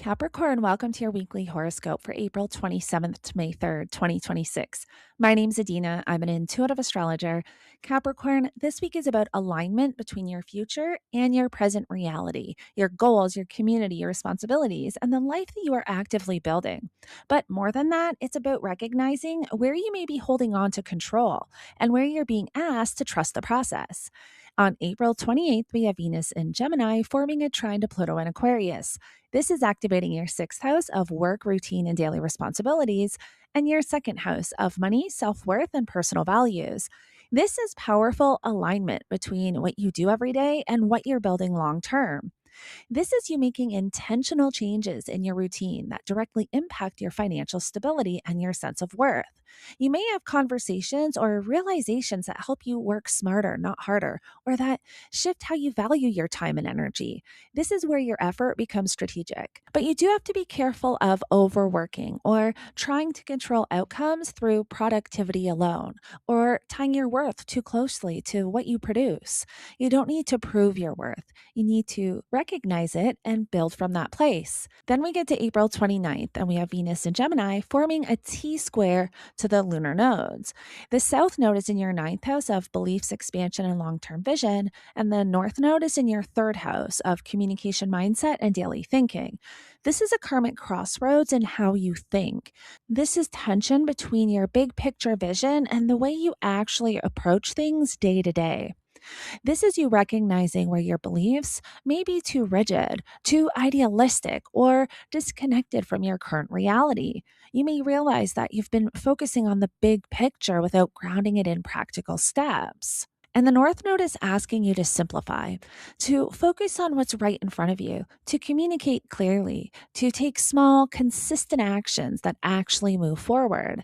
Capricorn, welcome to your weekly horoscope for April 27th to May 3rd, 2026. My name's Adina. I'm an intuitive astrologer. Capricorn, this week is about alignment between your future and your present reality, your goals, your community, your responsibilities, and the life that you are actively building. But more than that, it's about recognizing where you may be holding on to control and where you're being asked to trust the process. On April 28th, we have Venus in Gemini forming a trine to Pluto in Aquarius. This is activating your sixth house of work, routine, and daily responsibilities, and your second house of money, self worth, and personal values. This is powerful alignment between what you do every day and what you're building long term. This is you making intentional changes in your routine that directly impact your financial stability and your sense of worth. You may have conversations or realizations that help you work smarter, not harder, or that shift how you value your time and energy. This is where your effort becomes strategic. But you do have to be careful of overworking or trying to control outcomes through productivity alone or tying your worth too closely to what you produce. You don't need to prove your worth. You need to recognize it and build from that place. Then we get to April 29th, and we have Venus in Gemini forming a T-square to the lunar nodes. The south node is in your ninth house of beliefs, expansion, and long-term vision, and the north node is in your third house of communication mindset and daily thinking. This is a karmic crossroads in how you think. This is tension between your big picture vision and the way you actually approach things day to day. This is you recognizing where your beliefs may be too rigid, too idealistic, or disconnected from your current reality. You may realize that you've been focusing on the big picture without grounding it in practical steps. And the North Node is asking you to simplify, to focus on what's right in front of you, to communicate clearly, to take small, consistent actions that actually move forward.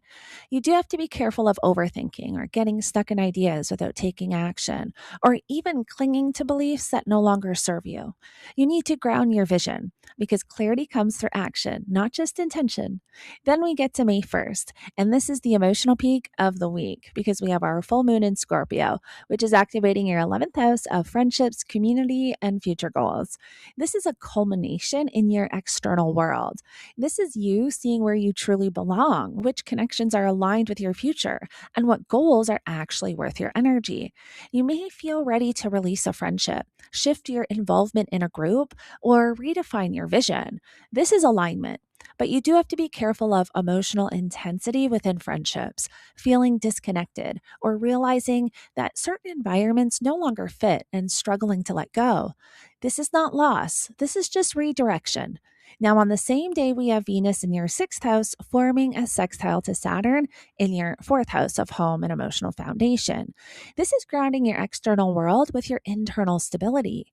You do have to be careful of overthinking or getting stuck in ideas without taking action, or even clinging to beliefs that no longer serve you. You need to ground your vision because clarity comes through action, not just intention. Then we get to May 1st, and this is the emotional peak of the week because we have our full moon in Scorpio, which is activating your 11th house of friendships, community, and future goals. This is a culmination in your external world. This is you seeing where you truly belong, which connections are aligned with your future, and what goals are actually worth your energy. You may feel ready to release a friendship, shift your involvement in a group, or redefine your vision. This is alignment. But you do have to be careful of emotional intensity within friendships, feeling disconnected, or realizing that certain environments no longer fit and struggling to let go. This is not loss, this is just redirection. Now, on the same day, we have Venus in your sixth house forming a sextile to Saturn in your fourth house of home and emotional foundation. This is grounding your external world with your internal stability.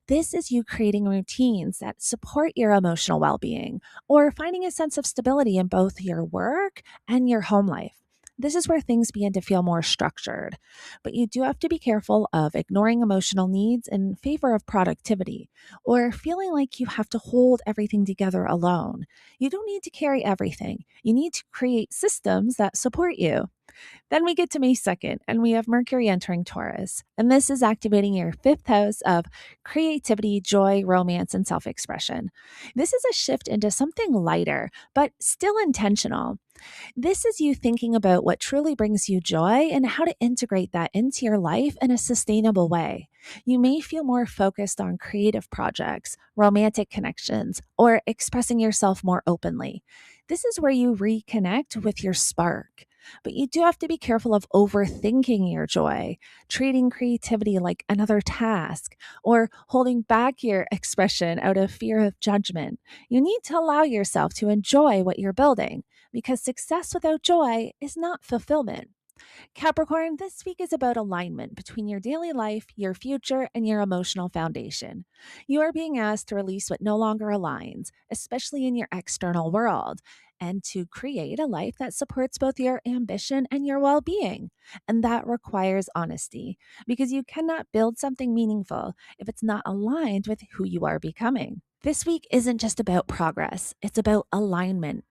This is you creating routines that support your emotional well being or finding a sense of stability in both your work and your home life. This is where things begin to feel more structured, but you do have to be careful of ignoring emotional needs in favor of productivity or feeling like you have to hold everything together alone. You don't need to carry everything. You need to create systems that support you. Then we get to May 2nd, and we have Mercury entering Taurus. And this is activating your fifth house of creativity, joy, romance, and self expression. This is a shift into something lighter, but still intentional. This is you thinking about what truly brings you joy and how to integrate that into your life in a sustainable way. You may feel more focused on creative projects, romantic connections, or expressing yourself more openly. This is where you reconnect with your spark. But you do have to be careful of overthinking your joy, treating creativity like another task, or holding back your expression out of fear of judgment. You need to allow yourself to enjoy what you're building because success without joy is not fulfillment. Capricorn, this week is about alignment between your daily life, your future, and your emotional foundation. You are being asked to release what no longer aligns, especially in your external world, and to create a life that supports both your ambition and your well being. And that requires honesty because you cannot build something meaningful if it's not aligned with who you are becoming. This week isn't just about progress, it's about alignment.